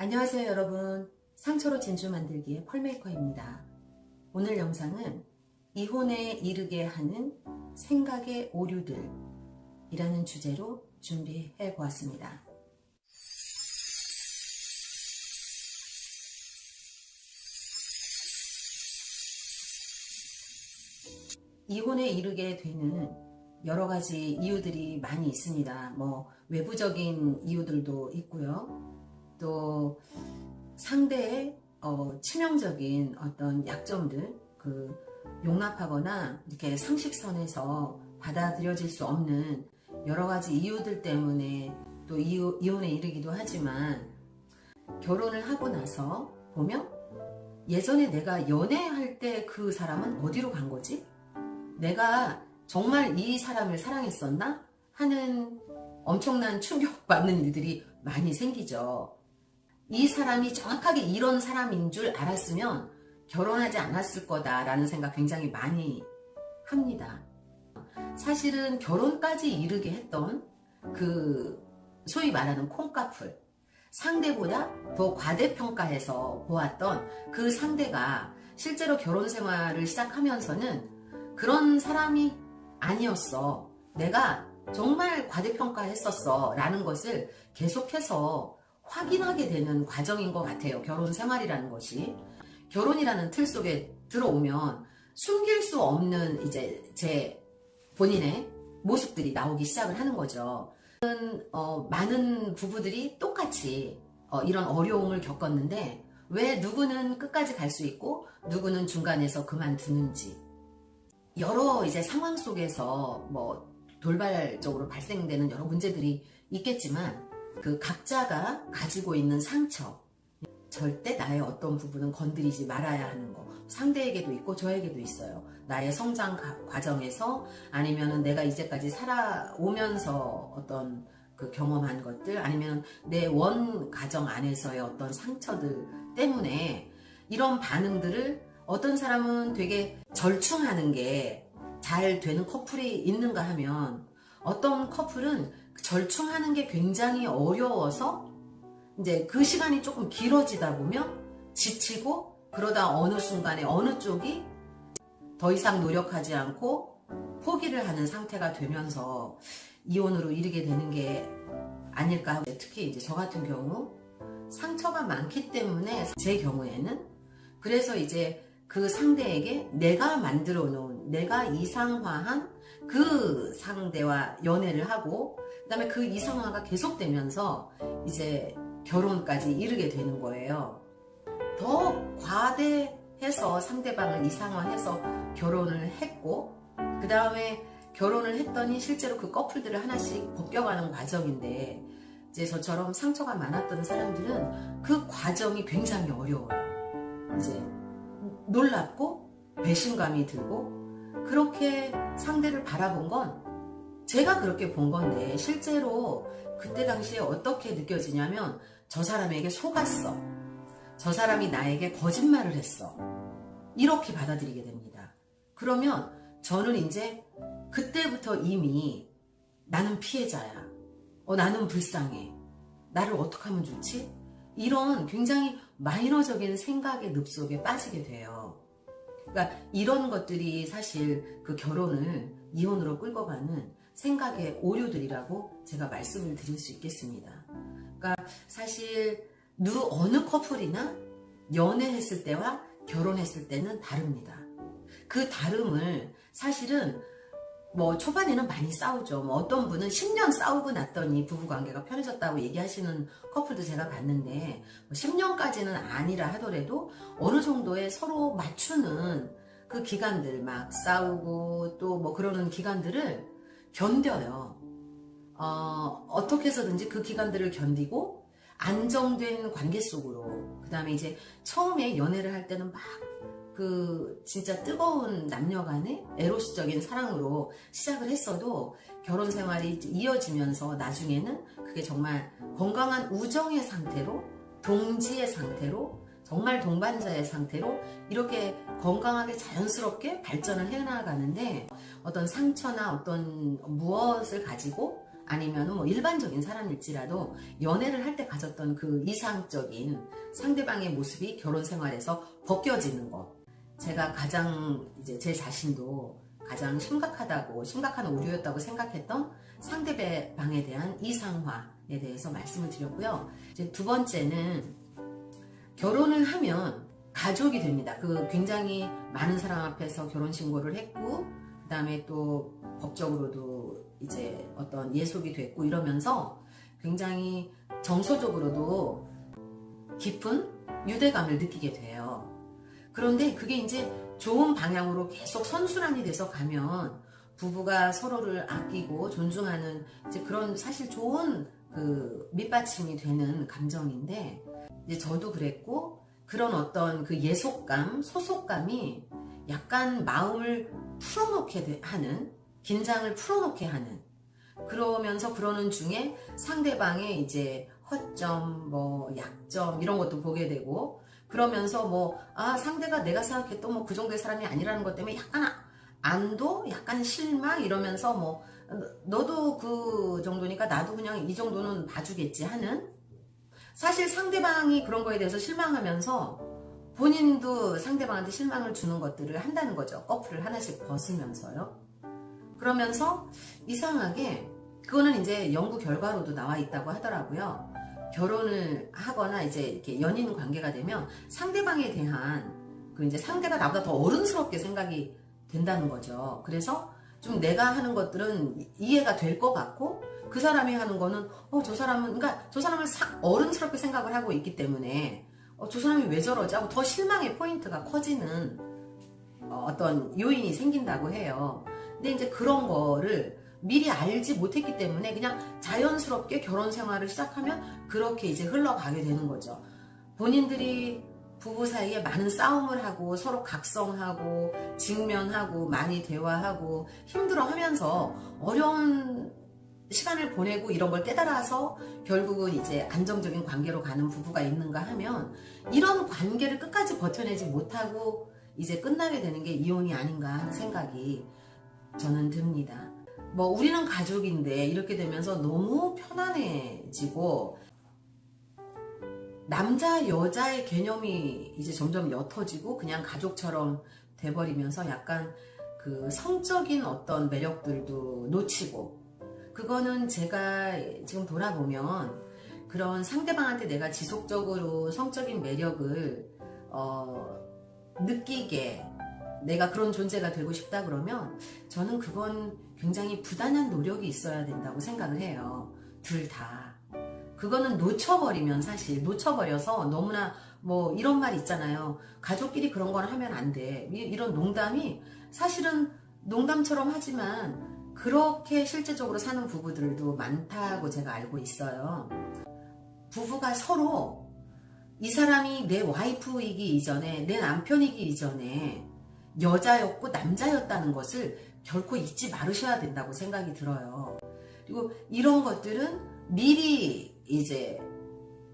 안녕하세요 여러분, 상처로 진주 만들기의 펄메이커입니다. 오늘 영상은 이혼에 이르게 하는 생각의 오류들 이라는 주제로 준비해 보았습니다. 이혼에 이르게 되는 여러 가지 이유들이 많이 있습니다. 외부적인 이유들도 있고요. 또 상대의 치명적인 어떤 약점들, 용납하거나 이렇게 상식선에서 받아들여질 수 없는 여러 가지 이유들 때문에 또 이혼에 이르기도 하지만, 결혼을 하고 나서 보면 예전에 내가 연애할 때 그 사람은 어디로 간 거지? 내가 정말 이 사람을 사랑했었나? 하는 엄청난 충격받는 일들이 많이 생기죠. 이 사람이 정확하게 이런 사람인 줄 알았으면 결혼하지 않았을 거다라는 생각 굉장히 많이 합니다. 사실은 결혼까지 이르게 했던 소위 말하는 콩카풀, 상대보다 더 과대평가해서 보았던 그 상대가 실제로 결혼 생활을 시작하면서는 그런 사람이 아니었어, 내가 정말 과대평가했었어 라는 것을 계속해서 확인하게 되는 과정인 것 같아요. 결혼 생활이라는 것이. 결혼이라는 틀 속에 들어오면 숨길 수 없는 제 본인의 모습들이 나오기 시작을 하는 거죠. 많은 부부들이 똑같이 이런 어려움을 겪었는데, 왜 누구는 끝까지 갈 수 있고 누구는 중간에서 그만두는지, 여러 상황 속에서 돌발적으로 발생되는 여러 문제들이 있겠지만, 그 각자가 가지고 있는 상처, 절대 나의 어떤 부분은 건드리지 말아야 하는 거, 상대에게도 있고 저에게도 있어요. 나의 성장 과정에서, 아니면은 내가 이제까지 살아오면서 어떤 경험한 것들, 아니면 내 원 가정 안에서의 어떤 상처들 때문에 이런 반응들을, 어떤 사람은 되게 절충하는 게 잘 되는 커플이 있는가 하면, 어떤 커플은 절충하는 게 굉장히 어려워서 그 시간이 조금 길어지다 보면 지치고, 그러다 어느 순간에 어느 쪽이 더 이상 노력하지 않고 포기를 하는 상태가 되면서 이혼으로 이르게 되는 게 아닐까. 특히 저 같은 경우 상처가 많기 때문에, 제 경우에는 그래서 그 상대에게 내가 만들어 놓은, 내가 이상화한 그 상대와 연애를 하고, 그 다음에 그 이상화가 계속되면서 결혼까지 이르게 되는 거예요. 더 과대해서 상대방을 이상화해서 결혼을 했고, 그 다음에 결혼을 했더니 실제로 그 커플들을 하나씩 벗겨가는 과정인데, 저처럼 상처가 많았던 사람들은 그 과정이 굉장히 어려워요. 놀랍고 배신감이 들고, 그렇게 상대를 바라본 건 제가 그렇게 본 건데, 실제로 그때 당시에 어떻게 느껴지냐면, 저 사람에게 속았어, 저 사람이 나에게 거짓말을 했어, 이렇게 받아들이게 됩니다. 그러면 저는 그때부터 이미 나는 피해자야, 나는 불쌍해, 나를 어떻게 하면 좋지? 이런 굉장히 마이너적인 생각의 늪속에 빠지게 돼요. 그러니까 이런 것들이 사실 그 결혼을 이혼으로 끌고 가는 생각의 오류들이라고 제가 말씀을 드릴 수 있겠습니다. 그러니까 사실 어느 커플이나 연애했을 때와 결혼했을 때는 다릅니다. 그 다름을 사실은 초반에는 많이 싸우죠. 어떤 분은 10년 싸우고 났더니 부부관계가 편해졌다고 얘기하시는 커플도 제가 봤는데, 10년까지는 아니라 하더라도 어느 정도의 서로 맞추는 그 기간들, 막 싸우고 또 그러는 기간들을 견뎌요. 어떻게 해서든지 그 기간들을 견디고 안정된 관계 속으로, 그 다음에 처음에 연애를 할 때는 진짜 뜨거운 남녀간의 에로스적인 사랑으로 시작을 했어도, 결혼 생활이 이어지면서 나중에는 그게 정말 건강한 우정의 상태로, 동지의 상태로, 정말 동반자의 상태로 이렇게 건강하게 자연스럽게 발전을 해나가는데, 어떤 상처나 어떤 무엇을 가지고 아니면 뭐 일반적인 사람일지라도 연애를 할 때 가졌던 그 이상적인 상대방의 모습이 결혼 생활에서 벗겨지는 것. 제가 가장 이제 제 자신도 가장 심각한 오류였다고 생각했던 상대방에 대한 이상화에 대해서 말씀을 드렸고요. 이제 두 번째는 결혼을 하면 가족이 됩니다. 그 굉장히 많은 사람 앞에서 결혼신고를 했고, 그 다음에 또 법적으로도 이제 어떤 예속이 됐고 이러면서 굉장히 정서적으로도 깊은 유대감을 느끼게 돼요. 그런데 그게 이제 좋은 방향으로 계속 선순환이 돼서 가면 부부가 서로를 아끼고 존중하는 이제 그런 사실 좋은 그 밑받침이 되는 감정인데, 이제 저도 그랬고, 그런 어떤 그 예속감, 소속감이 약간 마음을 풀어놓게 하는, 긴장을 풀어놓게 하는, 그러면서 그러는 중에 상대방의 이제 허점, 뭐 약점 이런 것도 보게 되고, 그러면서 뭐 상대가 내가 생각했던 뭐 그 정도의 사람이 아니라는 것 때문에 약간 안도, 약간 실망 이러면서 뭐 너도 그 정도니까 나도 그냥 이 정도는 봐주겠지 하는, 사실 상대방이 그런 거에 대해서 실망하면서 본인도 상대방한테 실망을 주는 것들을 한다는 거죠. 커플을 하나씩 벗으면서요. 그러면서 이상하게 그거는 이제 연구 결과로도 나와 있다고 하더라고요. 결혼을 하거나 이제 이렇게 연인 관계가 되면 상대방에 대한 그 이제 상대가 나보다 더 어른스럽게 생각이 된다는 거죠. 그래서 좀 내가 하는 것들은 이해가 될 것 같고, 그 사람이 하는 거는 저 사람은, 그러니까 저 사람을 어른스럽게 생각을 하고 있기 때문에 저 사람이 왜 저러지 하고 더 실망의 포인트가 커지는 어떤 요인이 생긴다고 해요. 근데 이제 그런 거를 미리 알지 못했기 때문에 그냥 자연스럽게 결혼 생활을 시작하면 그렇게 이제 흘러가게 되는 거죠. 본인들이 부부 사이에 많은 싸움을 하고 서로 각성하고 직면하고 많이 대화하고 힘들어하면서 어려운 시간을 보내고 이런 걸 깨달아서 결국은 이제 안정적인 관계로 가는 부부가 있는가 하면, 이런 관계를 끝까지 버텨내지 못하고 이제 끝나게 되는 게 이혼이 아닌가 하는 생각이 저는 듭니다. 뭐 우리는 가족인데 이렇게 되면서 너무 편안해지고, 남자 여자의 개념이 이제 점점 옅어지고 그냥 가족처럼 돼버리면서 약간 그 성적인 어떤 매력들도 놓치고, 그거는 제가 지금 돌아보면 그런 상대방한테 내가 지속적으로 성적인 매력을 느끼게 내가 그런 존재가 되고 싶다 그러면 저는 그건 굉장히 부단한 노력이 있어야 된다고 생각을 해요. 둘 다. 그거는 놓쳐버리면, 사실 놓쳐버려서 너무나 뭐 이런 말 있잖아요. 가족끼리 그런 건 하면 안 돼. 이런 농담이 사실은 농담처럼 하지만 그렇게 실제적으로 사는 부부들도 많다고 제가 알고 있어요. 부부가 서로 이 사람이 내 와이프이기 이전에, 내 남편이기 이전에 여자였고 남자였다는 것을 결코 잊지 말으셔야 된다고 생각이 들어요. 그리고 이런 것들은 미리 이제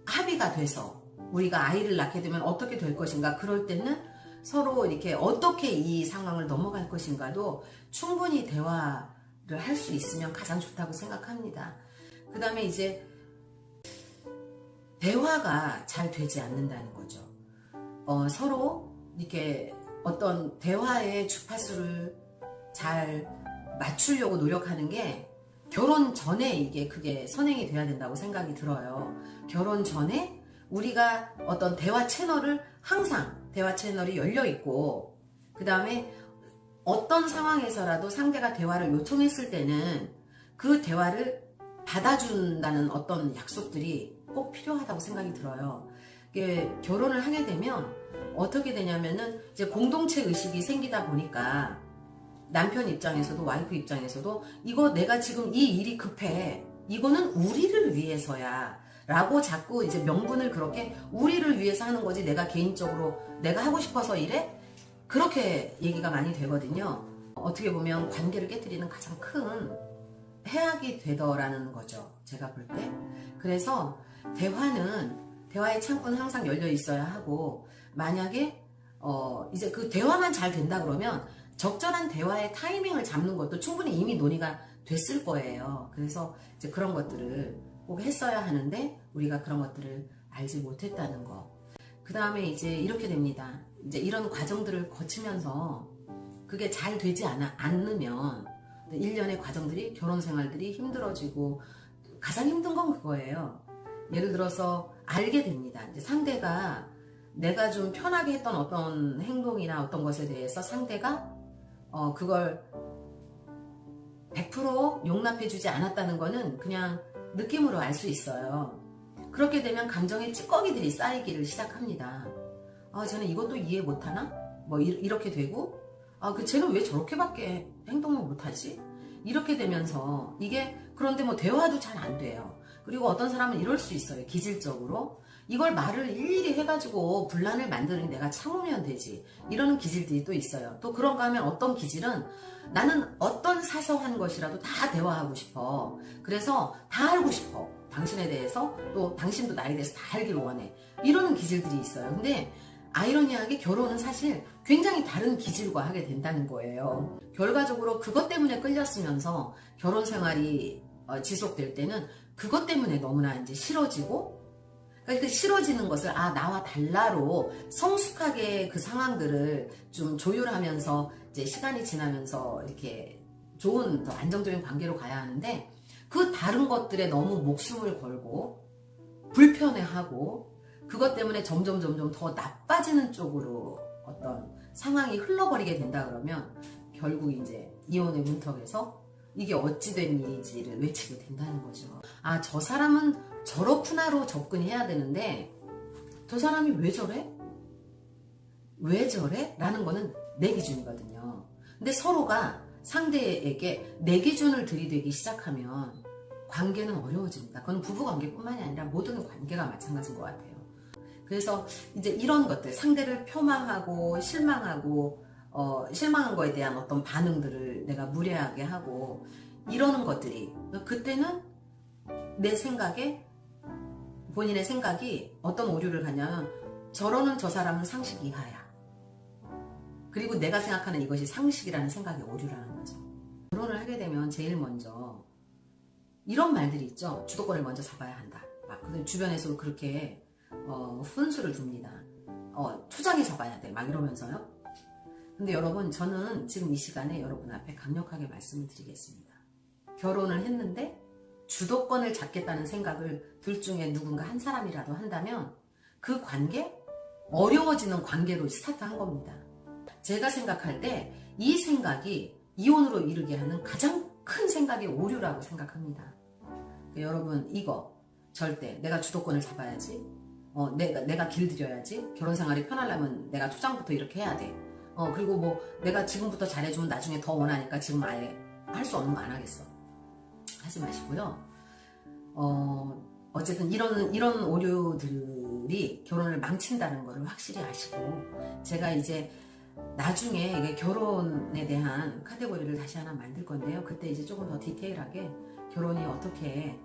합의가 돼서 우리가 아이를 낳게 되면 어떻게 될 것인가, 그럴 때는 서로 이렇게 어떻게 이 상황을 넘어갈 것인가도 충분히 대화를 할 수 있으면 가장 좋다고 생각합니다. 그 다음에 이제 대화가 잘 되지 않는다는 거죠. 서로 이렇게 어떤 대화의 주파수를 잘 맞추려고 노력하는 게 결혼 전에 그게 선행이 돼야 된다고 생각이 들어요. 결혼 전에 우리가 어떤 대화 채널을 항상 대화 채널이 열려 있고, 그 다음에 어떤 상황에서라도 상대가 대화를 요청했을 때는 그 대화를 받아준다는 어떤 약속들이 꼭 필요하다고 생각이 들어요. 결혼을 하게 되면 어떻게 되냐면은 이제 공동체 의식이 생기다 보니까 남편 입장에서도 와이프 입장에서도 이거 내가 지금 이 일이 급해, 이거는 우리를 위해서야 라고 자꾸 이제 명분을 그렇게 우리를 위해서 하는 거지 내가 개인적으로 내가 하고 싶어서 이래? 그렇게 얘기가 많이 되거든요. 어떻게 보면 관계를 깨뜨리는 가장 큰 해악이 되더라는 거죠, 제가 볼 때. 그래서 대화의 창구는 항상 열려 있어야 하고, 만약에 이제 그 대화만 잘 된다 그러면 적절한 대화의 타이밍을 잡는 것도 충분히 이미 논의가 됐을 거예요. 그래서 이제 그런 것들을 꼭 했어야 하는데 우리가 그런 것들을 알지 못했다는 거. 그 다음에 이제 이렇게 됩니다. 이제 이런 과정들을 거치면서 그게 잘 되지 않으면 일련의 과정들이, 결혼 생활들이 힘들어지고, 가장 힘든 건 그거예요. 예를 들어서 알게 됩니다. 이제 상대가 내가 좀 편하게 했던 어떤 행동이나 어떤 것에 대해서 상대가 그걸 100% 용납해주지 않았다는 거는 그냥 느낌으로 알 수 있어요. 그렇게 되면 감정의 찌꺼기들이 쌓이기를 시작합니다. 쟤는 이것도 이해 못하나? 뭐 이렇게 되고, 쟤는 왜 저렇게밖에 행동을 못하지? 이렇게 되면서 이게, 그런데 뭐 대화도 잘 안 돼요. 그리고 어떤 사람은 이럴 수 있어요. 기질적으로 이걸 말을 일일이 해가지고 분란을 만드는 내가 참으면 되지, 이러는 기질들이 또 있어요. 또 그런가 하면 어떤 기질은 나는 어떤 사소한 것이라도 다 대화하고 싶어. 그래서 다 알고 싶어. 당신에 대해서, 또 당신도 나에 대해서 다 알기를 원해. 이러는 기질들이 있어요. 근데 아이러니하게 결혼은 사실 굉장히 다른 기질과 하게 된다는 거예요. 결과적으로 그것 때문에 끌렸으면서 결혼 생활이 지속될 때는 그것 때문에 너무나 이제 싫어지고, 그러니까 싫어지는 것을 나와 달라로 성숙하게 그 상황들을 좀 조율하면서 이제 시간이 지나면서 이렇게 좋은 더 안정적인 관계로 가야 하는데, 그 다른 것들에 너무 목숨을 걸고 불편해하고 그것 때문에 점점 더 나빠지는 쪽으로 어떤 상황이 흘러버리게 된다 그러면 결국 이제 이혼의 문턱에서 이게 어찌된 일인지를 외치게 된다는 거죠. 저 사람은 저렇구나로 접근해야 되는데 저 사람이 왜 저래? 왜 저래? 라는 거는 내 기준이거든요. 근데 서로가 상대에게 내 기준을 들이대기 시작하면 관계는 어려워집니다. 그건 부부관계뿐만이 아니라 모든 관계가 마찬가지인 것 같아요. 그래서 이제 이런 것들, 상대를 폄하하고 실망하고 실망한 거에 대한 어떤 반응들을 내가 무례하게 하고 이러는 것들이, 그때는 내 생각에, 본인의 생각이 어떤 오류를 갖냐면 저러는 저 사람은 상식 이하야. 그리고 내가 생각하는 이것이 상식이라는 생각이 오류라는 거죠. 결혼을 하게 되면 제일 먼저 이런 말들이 있죠. 주도권을 먼저 잡아야 한다. 주변에서 그렇게 훈수를 둡니다. 초장에 잡아야 돼. 막 이러면서요. 근데 여러분, 저는 지금 이 시간에 여러분 앞에 강력하게 말씀을 드리겠습니다. 결혼을 했는데 주도권을 잡겠다는 생각을 둘 중에 누군가 한 사람이라도 한다면 그 관계, 어려워지는 관계로 스타트한 겁니다. 제가 생각할 때 이 생각이 이혼으로 이르게 하는 가장 큰 생각의 오류라고 생각합니다. 여러분, 이거 절대 내가 주도권을 잡아야지, 내가 길들여야지, 결혼생활이 편하려면 내가 초장부터 이렇게 해야 돼, 그리고 뭐 내가 지금부터 잘해주면 나중에 더 원하니까 지금 아예 할 수 없는 거 안 하겠어, 하지 마시고요. 어쨌든 이런 오류들이 결혼을 망친다는 거를 확실히 아시고, 제가 이제 나중에 이게 결혼에 대한 카테고리를 다시 하나 만들 건데요. 그때 이제 조금 더 디테일하게 결혼이 어떻게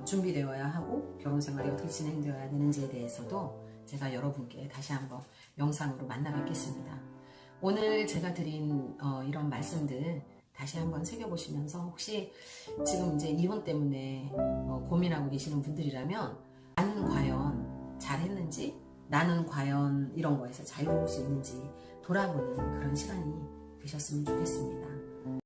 준비되어야 하고 결혼 생활이 어떻게 진행되어야 되는지에 대해서도 제가 여러분께 다시 한번 영상으로 만나 뵙겠습니다. 오늘 제가 드린 이런 말씀들 다시 한번 새겨보시면서, 혹시 지금 이제 이혼 때문에 고민하고 계시는 분들이라면 나는 과연 잘했는지, 나는 과연 이런 거에서 자유로울 수 있는지 돌아보는 그런 시간이 되셨으면 좋겠습니다.